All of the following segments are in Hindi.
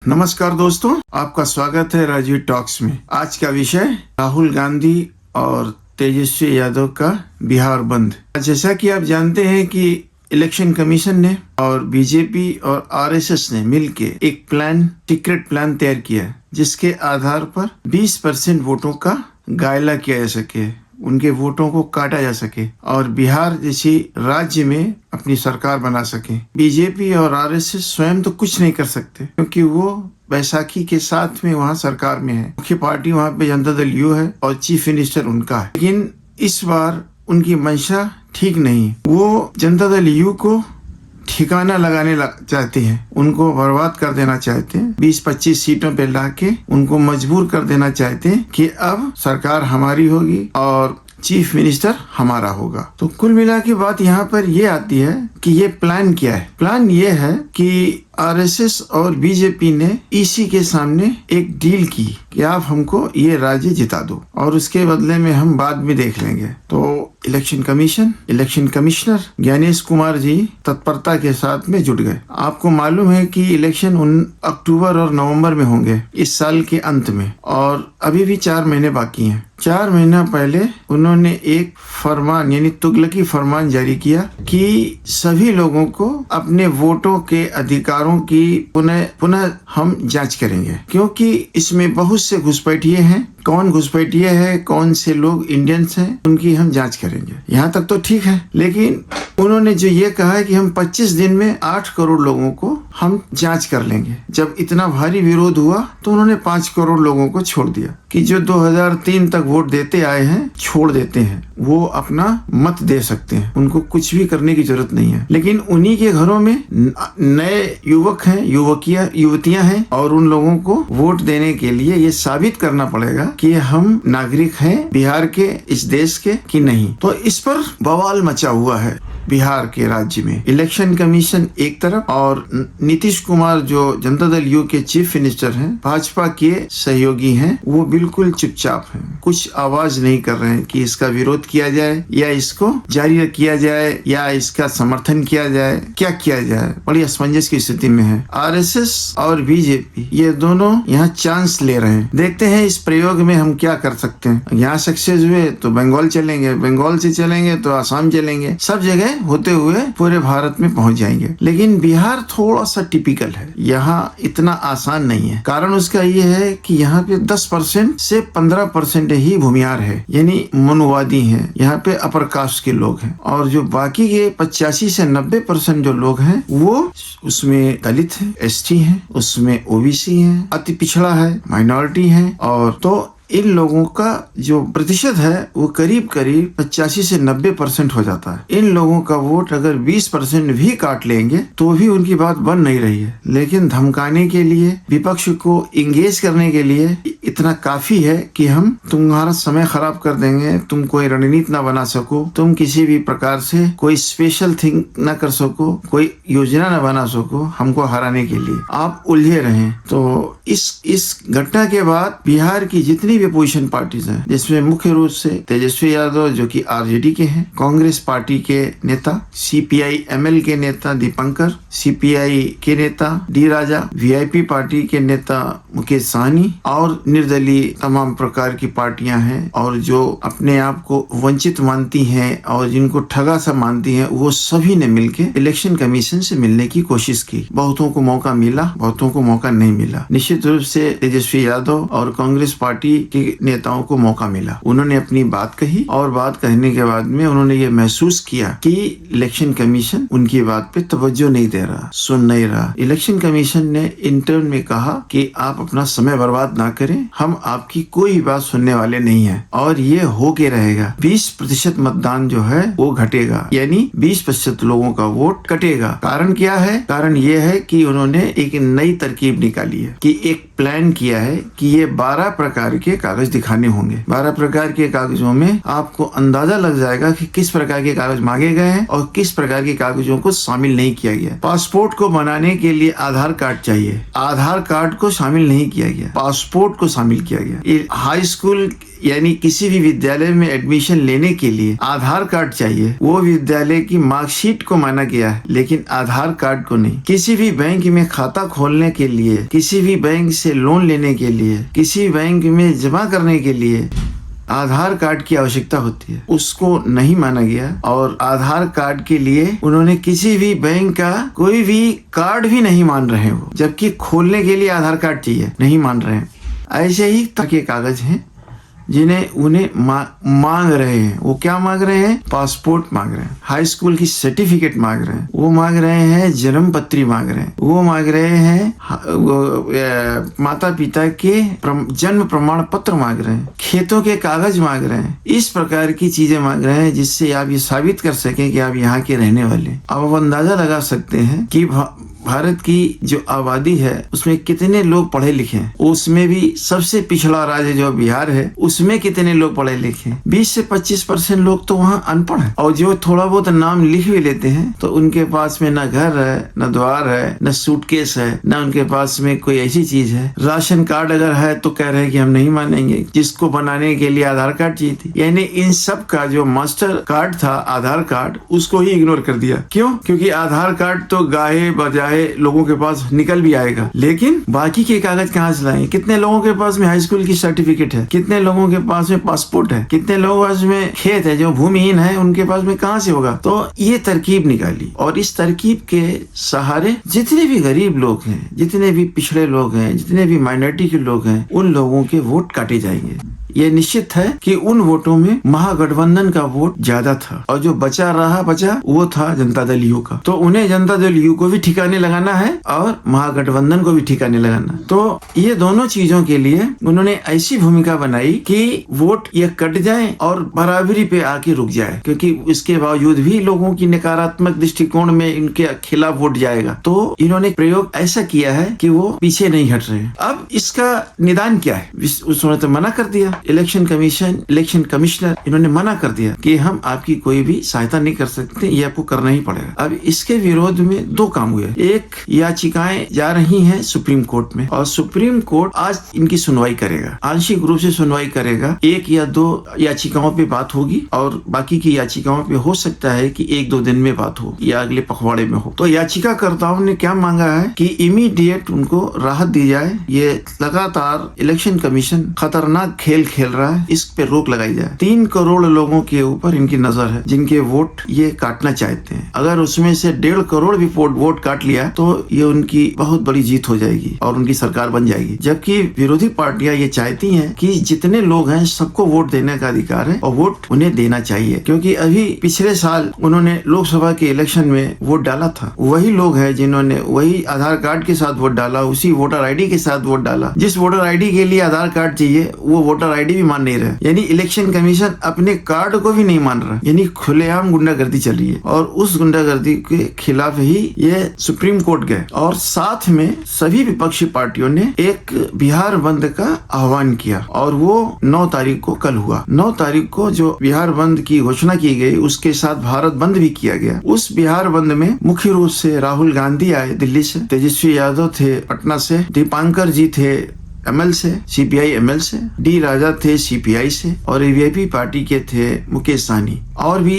नमस्कार दोस्तों, आपका स्वागत है राजीव टॉक्स में। आज का विषय राहुल गांधी और तेजस्वी यादव का बिहार बंद। जैसा कि आप जानते हैं कि इलेक्शन कमीशन ने और बीजेपी और आरएसएस ने मिलकर एक सीक्रेट प्लान तैयार किया, जिसके आधार पर 20% वोटों का गायला किया जा सके, उनके वोटों को काटा जा सके और बिहार जैसी राज्य में अपनी सरकार बना सके। बीजेपी और आरएसएस स्वयं तो कुछ नहीं कर सकते, क्योंकि वो बैसाखी के साथ में वहाँ सरकार में है। मुख्य पार्टी वहाँ पे जनता दल यू है और चीफ मिनिस्टर उनका है। लेकिन इस बार उनकी मंशा ठीक नहीं। वो जनता दल यू को ठिकाना लगाने चाहते हैं, उनको बर्बाद कर देना चाहते हैं। 20-25 सीटों पे लाके उनको मजबूर कर देना चाहते हैं कि अब सरकार हमारी होगी और चीफ मिनिस्टर हमारा होगा। तो कुल मिला के बात यहाँ पर ये आती है कि ये प्लान क्या है। प्लान ये है कि आरएसएस और बीजेपी ने ईसी के सामने एक डील की कि आप हमको ये राज्य जिता दो और उसके बदले में हम बाद में देख लेंगे। तो इलेक्शन कमिश्नर ज्ञानेश कुमार जी तत्परता के साथ में जुट गए। आपको मालूम है कि इलेक्शन अक्टूबर और नवंबर में होंगे इस साल के अंत में, और अभी भी 4 महीने बाकी हैं। 4 महीना पहले उन्होंने एक फरमान यानी तुगलकी फरमान जारी किया कि सभी लोगों को अपने वोटों के अधिकारों की पुनः हम जांच करेंगे, क्योंकि इसमें बहुत से घुसपैठिए हैं। कौन घुसपैठिए है, कौन से लोग इंडियंस हैं, उनकी हम जांच करेंगे। यहाँ तक तो ठीक है, लेकिन उन्होंने जो ये कहा है कि हम 25 दिन में 8 करोड़ लोगों को हम जांच कर लेंगे। जब इतना भारी विरोध हुआ तो उन्होंने 5 करोड़ लोगों को छोड़ दिया कि जो 2003 तक वोट देते आए हैं, छोड़ देते हैं, वो अपना मत दे सकते हैं, उनको कुछ भी करने की जरूरत नहीं है। लेकिन उन्हीं के घरों में नए युवक हैं, युवतियां हैं, और उन लोगों को वोट देने के लिए ये साबित करना पड़ेगा कि हम नागरिक हैं बिहार के, इस देश के कि नहीं। तो इस पर बवाल मचा हुआ है बिहार के राज्य में। इलेक्शन कमीशन एक तरफ और नीतीश कुमार जो जनता दल यू के चीफ मिनिस्टर हैं, भाजपा के सहयोगी हैं, वो बिल्कुल चुपचाप हैं, कुछ आवाज नहीं कर रहे हैं कि इसका विरोध किया जाए या इसको जारी किया जाए या इसका समर्थन किया जाए, क्या किया जाए। बड़ी असमंजस की स्थिति में है। आरएसएस और बीजेपी ये दोनों यहाँ चांस ले रहे हैं, देखते हैं इस प्रयोग में हम क्या कर सकते हैं। यहाँ सक्सेस हुए तो बंगाल चलेंगे, बंगाल से चलेंगे तो आसाम चलेंगे, सब जगह होते हुए पूरे भारत में पहुंच जाएंगे। लेकिन बिहार थोड़ा सा टिपिकल है, यहाँ इतना आसान नहीं है। कारण उसका ये है कि यहाँ पे 10% से 15% ही भूमिहार है, यानी मनुवादी हैं, यहाँ पे अपर कास्ट के लोग हैं, और जो बाकी के 85 से 90% जो लोग हैं वो उसमें दलित है, एसटी है, उसमें ओबीसी है, अति पिछड़ा है, माइनॉरिटी है। और तो इन लोगों का जो प्रतिशत है वो करीब 85 से 90% हो जाता है। इन लोगों का वोट अगर 20% भी काट लेंगे तो भी उनकी बात बन नहीं रही है। लेकिन धमकाने के लिए, विपक्ष को इंगेज करने के लिए इतना काफी है कि हम तुम्हारा समय खराब कर देंगे, तुम कोई रणनीति ना बना सको, तुम किसी भी प्रकार से कोई स्पेशल थिंग ना कर सको, कोई योजना ना बना सको हमको हराने के लिए, आप उलझे रहें। तो इस घटना के बाद बिहार की जितनी भी अपोजिशन पार्टीज हैं, जिसमें मुख्य रूप से तेजस्वी यादव जो कि आरजेडी के हैं, कांग्रेस पार्टी के नेता, सीपीआई एमएल के नेता दीपंकर, सीपीआई के नेता डी राजा, वीआईपी पार्टी के नेता मुकेश सहनी और निर्दलीय तमाम प्रकार की पार्टियां हैं, और जो अपने आप को वंचित मानती हैं और जिनको ठगा सा मानती हैं, वो सभी ने मिलकर इलेक्शन कमीशन से मिलने की कोशिश की। बहुतों को मौका मिला, बहुतों को मौका नहीं मिला। निश्चित रूप से तेजस्वी यादव और कांग्रेस पार्टी के नेताओं को मौका मिला, उन्होंने अपनी बात कही, और बात कहने के बाद में उन्होंने ये महसूस किया कि इलेक्शन कमीशन उनकी बात पे तवज्जो नहीं दे रहा, सुन नहीं रहा। इलेक्शन कमीशन ने इंटर्न में कहा कि आप अपना समय बर्बाद ना करें, हम आपकी कोई बात सुनने वाले नहीं हैं, और ये हो के रहेगा। 20% मतदान जो है वो घटेगा, यानी 20% लोगों का वोट कटेगा। कारण क्या है? कारण ये है कि उन्होंने एक नई तरकीब निकाली है, कि एक प्लान किया है कि ये 12 प्रकार के कागज दिखाने होंगे। 12 प्रकार के कागजों में आपको अंदाजा लग जाएगा कि किस प्रकार के कागज मांगे गए हैं और किस प्रकार के कागजों को शामिल नहीं किया गया। पासपोर्ट को बनाने के लिए आधार कार्ड चाहिए, आधार कार्ड को शामिल नहीं किया गया। पासपोर्ट को सबको शामिल किया गया। हाई स्कूल यानी किसी भी विद्यालय में एडमिशन लेने के लिए आधार कार्ड चाहिए। वो विद्यालय की मार्कशीट को माना गया है, लेकिन आधार कार्ड को नहीं। किसी भी बैंक में खाता खोलने के लिए, किसी भी बैंक से लोन लेने के लिए, किसी बैंक में जमा करने के लिए आधार कार्ड की आवश्यकता होती है, उसको नहीं माना गया। और आधार कार्ड के लिए उन्होंने किसी भी बैंक का कोई भी कार्ड भी नहीं मान रहे हैं वो, जबकि खोलने के लिए आधार कार्ड चाहिए, नहीं मान रहे हैं। ऐसे ही तरह के कागज हैं जिन्हें उन्हें मांग रहे हैं। वो क्या मांग रहे हैं? पासपोर्ट मांग रहे हैं, हाई स्कूल की सर्टिफिकेट मांग रहे हैं, वो मांग रहे हैं जन्म पत्री मांग रहे हैं, वो मांग रहे हैं माता पिता के जन्म प्रमाण पत्र मांग रहे हैं, खेतों के कागज मांग रहे हैं। इस प्रकार की चीजें मांग रहे हैं जिससे आप ये साबित कर सकें कि आप यहाँ के रहने वाले। अब आप अंदाजा लगा सकते हैं कि भारत की जो आबादी है उसमें कितने लोग पढ़े लिखे हैं। उसमें भी सबसे पिछड़ा राज्य जो बिहार है उसमें कितने लोग पढ़े लिखे हैं। 20 से 25% लोग तो वहाँ अनपढ़ हैं, और जो थोड़ा बहुत नाम लिख भी लेते हैं तो उनके पास में न घर है, न द्वार है, न सूटकेस है, न उनके पास में कोई ऐसी चीज है। राशन कार्ड अगर है तो कह रहे हैं कि हम नहीं मानेंगे, जिसको बनाने के लिए आधार कार्ड चाहिए थी। यानी इन सब का जो मास्टर कार्ड था आधार कार्ड, उसको ही इग्नोर कर दिया। क्यों? क्योंकि आधार कार्ड तो गाहे बजाए लोगों के पास निकल भी आएगा, लेकिन बाकी के कागज कहाँ से लाएंगे? कितने लोगों के पास में हाई स्कूल की सर्टिफिकेट है, कितने लोगों के पास में पासपोर्ट है, कितने लोगों के पास में खेत है, जो भूमिहीन है उनके पास में कहाँ से होगा? तो ये तरकीब निकाली, और इस तरकीब के सहारे जितने भी गरीब लोग हैं, जितने भी पिछड़े लोग हैं, जितने भी माइनॉरिटी के लोग हैं, उन लोगों के वोट काटे जाएंगे। ये निश्चित है कि उन वोटों में महागठबंधन का वोट ज्यादा था, और जो बचा वो था जनता दल यू का। तो उन्हें जनता दल यू को भी ठिकाने लगाना है और महागठबंधन को भी ठिकाने लगाना। तो ये दोनों चीजों के लिए उन्होंने ऐसी भूमिका बनाई कि वोट ये कट जाए और बराबरी पे आके रुक जाए, क्योंकि इसके बावजूद भी लोगों की नकारात्मक दृष्टिकोण में इनके खिलाफ वोट जाएगा। तो इन्होंने प्रयोग ऐसा किया है कि वो पीछे नहीं हट रहे। अब इसका निदान क्या है? उन्होंने तो मना कर दिया, इलेक्शन कमिश्नर इन्होंने मना कर दिया कि हम आपकी कोई भी सहायता नहीं कर सकते, ये आपको करना ही पड़ेगा। अब इसके विरोध में दो काम हुए। एक, याचिकाएं जा रही हैं सुप्रीम कोर्ट में, और सुप्रीम कोर्ट आज इनकी सुनवाई करेगा, आंशिक रूप से सुनवाई करेगा। 1 या 2 याचिकाओं पे बात होगी, और बाकी की याचिकाओं पे हो सकता है कि 1-2 दिन में बात हो या अगले पखवाड़े में हो। तो याचिकाकर्ताओं ने क्या मांगा है कि इमीडिएट उनको राहत दी जाए। ये लगातार इलेक्शन कमीशन खतरनाक खेल खेल रहा है, इस पे रोक लगाई जाए। 3 करोड़ लोगों के ऊपर इनकी नजर है जिनके वोट ये काटना चाहते हैं। अगर उसमें से 1.5 करोड़ भी वोट काट लिया तो ये उनकी बहुत बड़ी जीत हो जाएगी और उनकी सरकार बन जाएगी। जबकि विरोधी पार्टियां ये चाहती हैं कि जितने लोग हैं सबको वोट देने का अधिकार है और वोट उन्हें देना चाहिए, क्योंकि अभी पिछले साल उन्होंने लोकसभा के इलेक्शन में वोट डाला था। वही लोग हैं जिन्होंने वही आधार कार्ड के साथ वोट डाला, उसी वोटर ID के साथ वोट डाला। जिस वोटर ID के लिए आधार कार्ड चाहिए वो वोटर ID भी मान नहीं रहे। यानी इलेक्शन कमीशन अपने कार्ड को भी नहीं मान रहा। यानी खुलेआम गुंडागर्दी चल रही है, और उस गुंडागर्दी के खिलाफ ही ये सुप्रीम कोर्ट गए। और साथ में सभी विपक्षी पार्टियों ने एक बिहार बंद का आह्वान किया, और वो 9 तारीख को कल हुआ। 9 तारीख को जो बिहार बंद की घोषणा की गई, उसके साथ भारत बंद भी किया गया। उस बिहार बंद में मुख्य रूप से राहुल गांधी आए दिल्ली से, तेजस्वी यादव थे पटना से, दीपांकर जी थे ML से, CPI ML से, डी राजा थे CPI से, और AVP पार्टी के थे मुकेश सहनी, और भी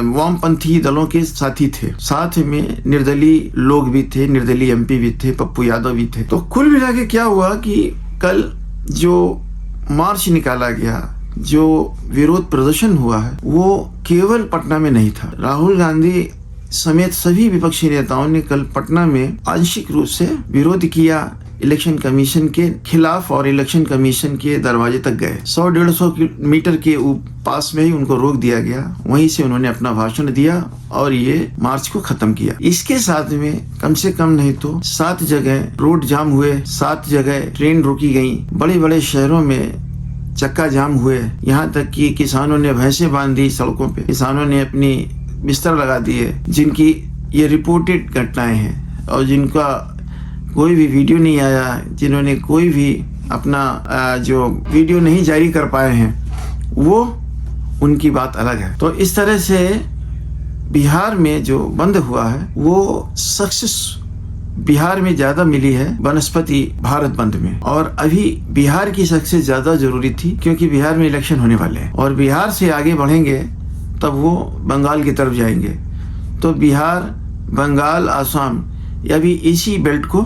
वामपंथी दलों के साथी थे। साथ में निर्दलीय लोग भी थे, निर्दलीय MP भी थे, पप्पू यादव भी थे। तो कुल मिला के क्या हुआ कि कल जो मार्च निकाला गया, जो विरोध प्रदर्शन हुआ है, वो केवल पटना में नहीं था। राहुल गांधी समेत सभी विपक्षी नेताओं ने कल पटना में आंशिक रूप से विरोध किया इलेक्शन कमीशन के खिलाफ, और इलेक्शन कमीशन के दरवाजे तक गए। 100-150 मीटर के पास में ही उनको रोक दिया गया। वहीं से उन्होंने अपना भाषण दिया और ये मार्च को खत्म किया। इसके साथ में कम से कम नहीं तो 7 जगह रोड जाम हुए, 7 जगह ट्रेन रोकी गई, बड़े बड़े शहरों में चक्का जाम हुए। यहाँ तक कि किसानों ने भैंसें बांध दी सड़कों पे, किसानों ने अपनी बिस्तर लगा दिए, जिनकी ये रिपोर्टेड घटनाएं हैं, और जिनका कोई भी वीडियो नहीं आया, जिन्होंने कोई भी अपना जो वीडियो नहीं जारी कर पाए हैं, वो उनकी बात अलग है। तो इस तरह से बिहार में जो बंद हुआ है वो सक्सेस बिहार में ज्यादा मिली है वनस्पति भारत बंद में। और अभी बिहार की सक्सेस ज्यादा जरूरी थी, क्योंकि बिहार में इलेक्शन होने वाले हैं और बिहार से आगे बढ़ेंगे तब वो बंगाल की तरफ जाएंगे। तो बिहार, बंगाल, आसाम, या भी इसी बेल्ट को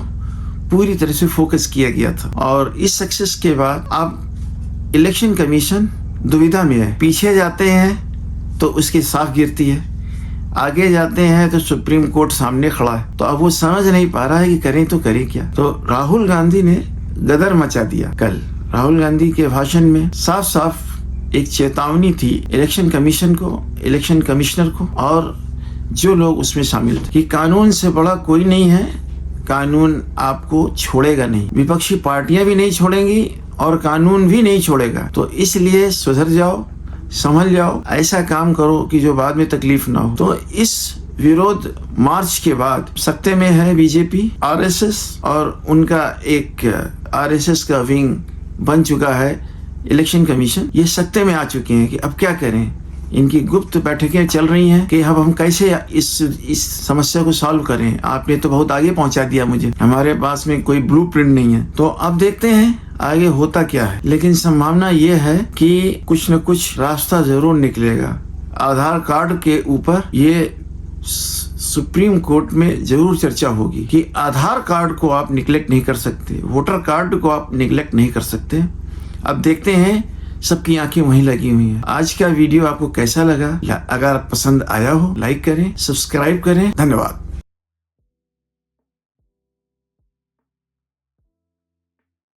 पूरी तरह से फोकस किया गया था। और इस सक्सेस के बाद अब इलेक्शन कमीशन दुविधा में है। पीछे जाते हैं तो उसकी साख गिरती है, आगे जाते हैं तो सुप्रीम कोर्ट सामने खड़ा है। तो अब वो समझ नहीं पा रहा है कि करें तो करें क्या। तो राहुल गांधी ने गदर मचा दिया। कल राहुल गांधी के भाषण में साफ साफ एक चेतावनी थी इलेक्शन कमीशन को, इलेक्शन कमिश्नर को और जो लोग उसमें शामिल थे कि कानून से बड़ा कोई नहीं है, कानून आपको छोड़ेगा नहीं, विपक्षी पार्टियां भी नहीं छोड़ेंगी और कानून भी नहीं छोड़ेगा। तो इसलिए सुधर जाओ, संभल जाओ, ऐसा काम करो कि जो बाद में तकलीफ ना हो। तो इस विरोध मार्च के बाद सत्ते में है बीजेपी, आरएसएस, और उनका एक आरएसएस का विंग बन चुका है इलेक्शन कमीशन। ये सत्ते में आ चुके हैं कि अब क्या करें। इनकी गुप्त बैठकें चल रही हैं कि अब हम कैसे इस समस्या को सॉल्व करें। आपने तो बहुत आगे पहुंचा दिया मुझे, हमारे पास में कोई ब्लूप्रिंट नहीं है। तो अब देखते हैं आगे होता क्या है, लेकिन संभावना ये है कि कुछ न कुछ रास्ता जरूर निकलेगा। आधार कार्ड के ऊपर ये सुप्रीम कोर्ट में जरूर चर्चा होगी कि आधार कार्ड को आप निगलेक्ट नहीं कर सकते, वोटर कार्ड को आप निगलेक्ट नहीं कर सकते। अब देखते हैं, सबकी आंखें वहीं लगी हुई हैं। आज का वीडियो आपको कैसा लगा? अगर पसंद आया हो लाइक करें, सब्सक्राइब करें। धन्यवाद।